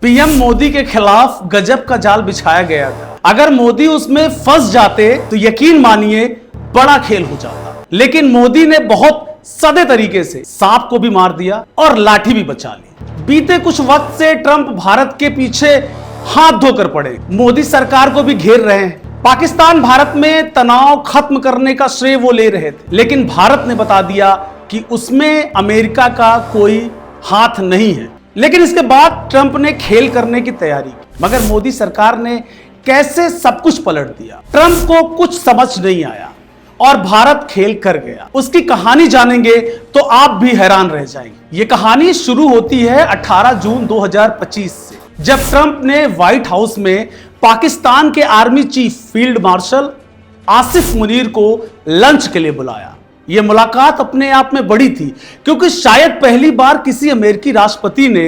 PM Modi के खिलाफ गजब का जाल बिछाया गया था। अगर मोदी उसमें फंस जाते तो यकीन मानिए बड़ा खेल हो जाता, लेकिन मोदी ने बहुत सदे तरीके से सांप को भी मार दिया और लाठी भी बचा ली। बीते कुछ वक्त से ट्रंप भारत के पीछे हाथ धोकर पड़े, मोदी सरकार को भी घेर रहे हैं। पाकिस्तान भारत में तनाव खत्म करने का श्रेय वो ले रहे थे, लेकिन भारत ने बता दिया कि उसमें अमेरिका का कोई हाथ नहीं है। लेकिन इसके बाद ट्रंप ने खेल करने की तैयारी की, मगर मोदी सरकार ने कैसे सब कुछ पलट दिया। ट्रंप को कुछ समझ नहीं आया और भारत खेल कर गया। उसकी कहानी जानेंगे तो आप भी हैरान रह जाएंगे। ये कहानी शुरू होती है 18 जून 2025 से, जब ट्रंप ने व्हाइट हाउस में पाकिस्तान के army chief field marshal Asif Munir को लंच के लिए बुलाया। यह मुलाकात अपने आप में बड़ी थी, क्योंकि शायद पहली बार किसी अमेरिकी राष्ट्रपति ने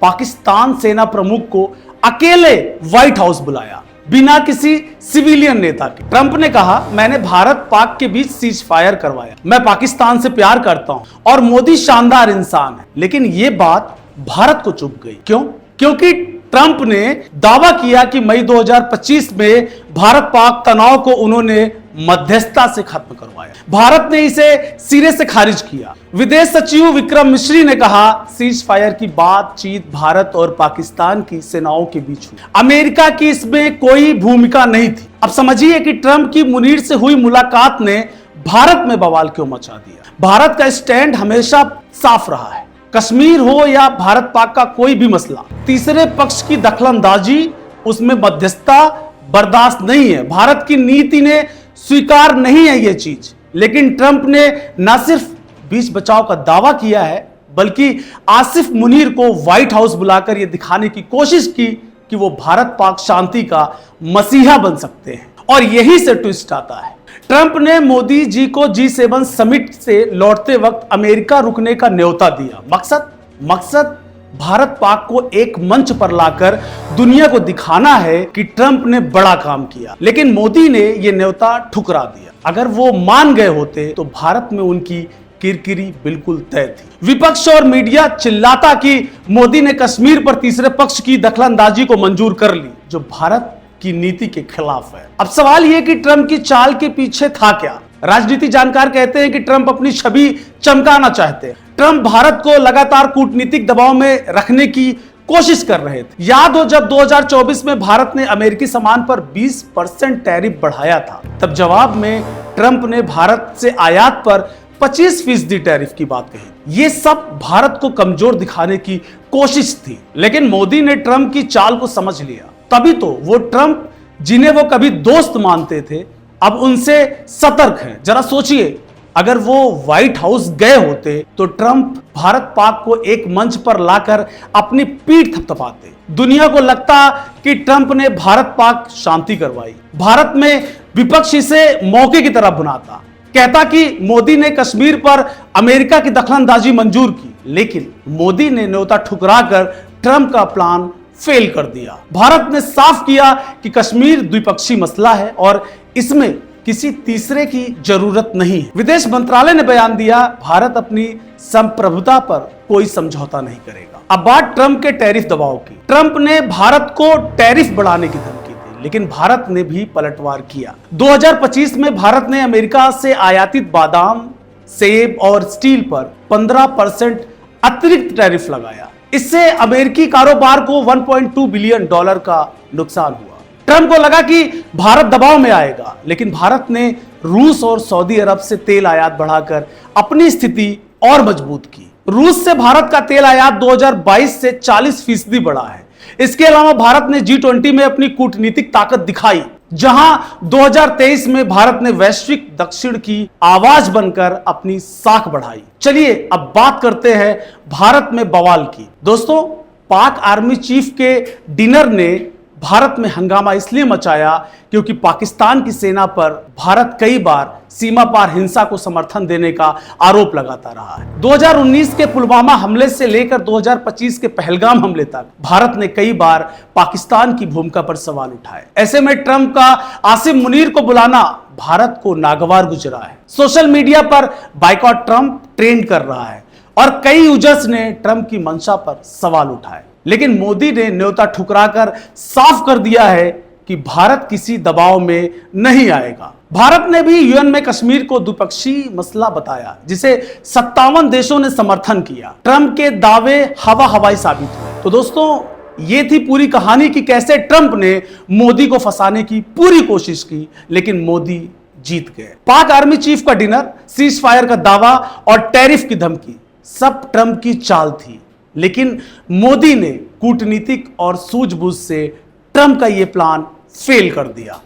पाकिस्तान सेना प्रमुख को अकेले व्हाइट हाउस बुलाया, बिना किसी सिविलियन नेता के। ट्रंप ने कहा, मैंने भारत पाक के बीच सीज फायर करवाया, मैं पाकिस्तान से प्यार करता हूं और मोदी शानदार इंसान है। लेकिन यह बात भारत को चुभ गई। क्यों? क्योंकि ट्रंप ने दावा किया कि मई 2025 में भारत पाक तनाव को उन्होंने मध्यस्थता से खत्म करवाया। भारत ने इसे सिरे से खारिज किया। विदेश सचिव विक्रम मिश्री ने कहा, सीज फायर की बातचीत भारत और पाकिस्तान की सेनाओं के बीच हुई, अमेरिका की इसमें कोई भूमिका नहीं थी। अब समझिए कि ट्रंप की मुनीर से हुई मुलाकात ने भारत में बवाल क्यों मचा दिया। भारत का स्टैंड हमेशा साफ रहा है, कश्मीर हो या भारत पाक का कोई भी मसला, तीसरे पक्ष की दखलंदाजी, उसमें मध्यस्थता बर्दाश्त नहीं है। भारत की नीति ने स्वीकार नहीं है ये चीज। लेकिन ट्रंप ने न सिर्फ बीच बचाव का दावा किया है, बल्कि आसिफ मुनीर को व्हाइट हाउस बुलाकर यह दिखाने की कोशिश की कि वो भारत पाक शांति का मसीहा बन सकते हैं। और यही से ट्विस्ट आता है। ट्रंप ने मोदी जी को G7 समिट से लौटते वक्त अमेरिका रुकने का न्योता दिया। मकसद भारत पाक को एक मंच पर लाकर दुनिया को दिखाना है कि ट्रंप ने बड़ा काम किया। लेकिन मोदी ने यह न्योता ठुकरा दिया। अगर वो मान गए होते तो भारत में उनकी किरकिरी बिल्कुल तय थी। विपक्ष और मीडिया चिल्लाता कि मोदी ने कश्मीर पर तीसरे पक्ष की दखलंदाजी को मंजूर कर ली, जो भारत की नीति के खिलाफ है। अब सवाल यह कि ट्रंप की चाल के पीछे था क्या? राजनीति जानकार कहते हैं कि ट्रंप अपनी छवि चमकाना चाहते हैं। ट्रंप भारत को लगातार कूटनीतिक दबाव में रखने की कोशिश कर रहे थे। याद हो जब 2024 में भारत ने अमेरिकी सामान पर 20% टैरिफ बढ़ाया था, तब जवाब में ट्रंप ने भारत से आयात पर 25% टैरिफ की बात कही। ये सब भारत को कमजोर दिखाने की कोशिश थी। लेकिन मोदी ने ट्रंप की चाल को समझ लिया, तभी तो वो ट्रंप जिन्हें वो कभी दोस्त मानते थे अब उनसे सतर्क हैं। जरा सोचिए, अगर वो व्हाइट हाउस गए होते तो ट्रंप भारत पाक को एक मंच पर लाकर अपनी पीठ थपथपाते। दुनिया को लगता कि ट्रंप ने भारत पाक शांति करवाई। भारत में विपक्ष इसे मौके की तरह बुनाता, कहता कि मोदी ने कश्मीर पर अमेरिका की दखलंदाजी मंजूर की। लेकिन मोदी ने न्योता ठुकराकर ट्रंप का प्लान फेल कर दिया। भारत ने साफ किया कि कश्मीर द्विपक्षीय मसला है और इसमें किसी तीसरे की जरूरत नहीं है। विदेश मंत्रालय ने बयान दिया, भारत अपनी संप्रभुता पर कोई समझौता नहीं करेगा। अब बात ट्रंप के टैरिफ दबाव की। ट्रंप ने भारत को टैरिफ बढ़ाने की धमकी दी, लेकिन भारत ने भी पलटवार किया। 2025 में भारत ने अमेरिका से आयातित बादाम, सेब और स्टील पर 15% अतिरिक्त टैरिफ लगाया। इससे अमेरिकी कारोबार को $1.2 बिलियन का नुकसान हुआ। ट्रंप को लगा कि भारत दबाव में आएगा, लेकिन भारत ने रूस और सऊदी अरब से तेल आयात बढ़ाकर अपनी स्थिति और मजबूत की। रूस से भारत का तेल आयात 2022 से 40% बढ़ा है। इसके अलावा भारत ने G20 में अपनी कूटनीतिक ताकत दिखाई, जहां 2023 में भारत ने वैश्विक दक्षिण की आवाज बनकर अपनी साख बढ़ाई। चलिए अब बात करते हैं भारत में बवाल की। दोस्तों, पाक आर्मी चीफ के डिनर ने भारत में हंगामा इसलिए मचाया क्योंकि पाकिस्तान की सेना पर भारत कई बार सीमा पार हिंसा को समर्थन देने का आरोप लगाता रहा है। 2019 के पुलवामा हमले से लेकर 2025 के पहलगाम हमले तक भारत ने कई बार पाकिस्तान की भूमिका पर सवाल उठाए। ऐसे में ट्रंप का आसिफ मुनीर को बुलाना भारत को नागवार गुजरा है। सोशल मीडिया पर बायकॉट ट्रंप ट्रेंड कर रहा है और कई यूजर्स ने ट्रंप की मंशा पर सवाल उठाए। लेकिन मोदी ने न्योता ठुकराकर साफ कर दिया है कि भारत किसी दबाव में नहीं आएगा। भारत ने भी यूएन में कश्मीर को द्विपक्षीय मसला बताया, जिसे 57 देशों ने समर्थन किया। ट्रंप के दावे हवा हवाई साबित हुए। तो दोस्तों, ये थी पूरी कहानी कि कैसे ट्रंप ने मोदी को फंसाने की पूरी कोशिश की, लेकिन मोदी जीत गए। पाक आर्मी चीफ का डिनर, सीज फायर का दावा और टैरिफ की धमकी, सब ट्रंप की चाल थी। लेकिन मोदी ने कूटनीतिक और सूझबूझ से ट्रंप का यह प्लान फेल कर दिया।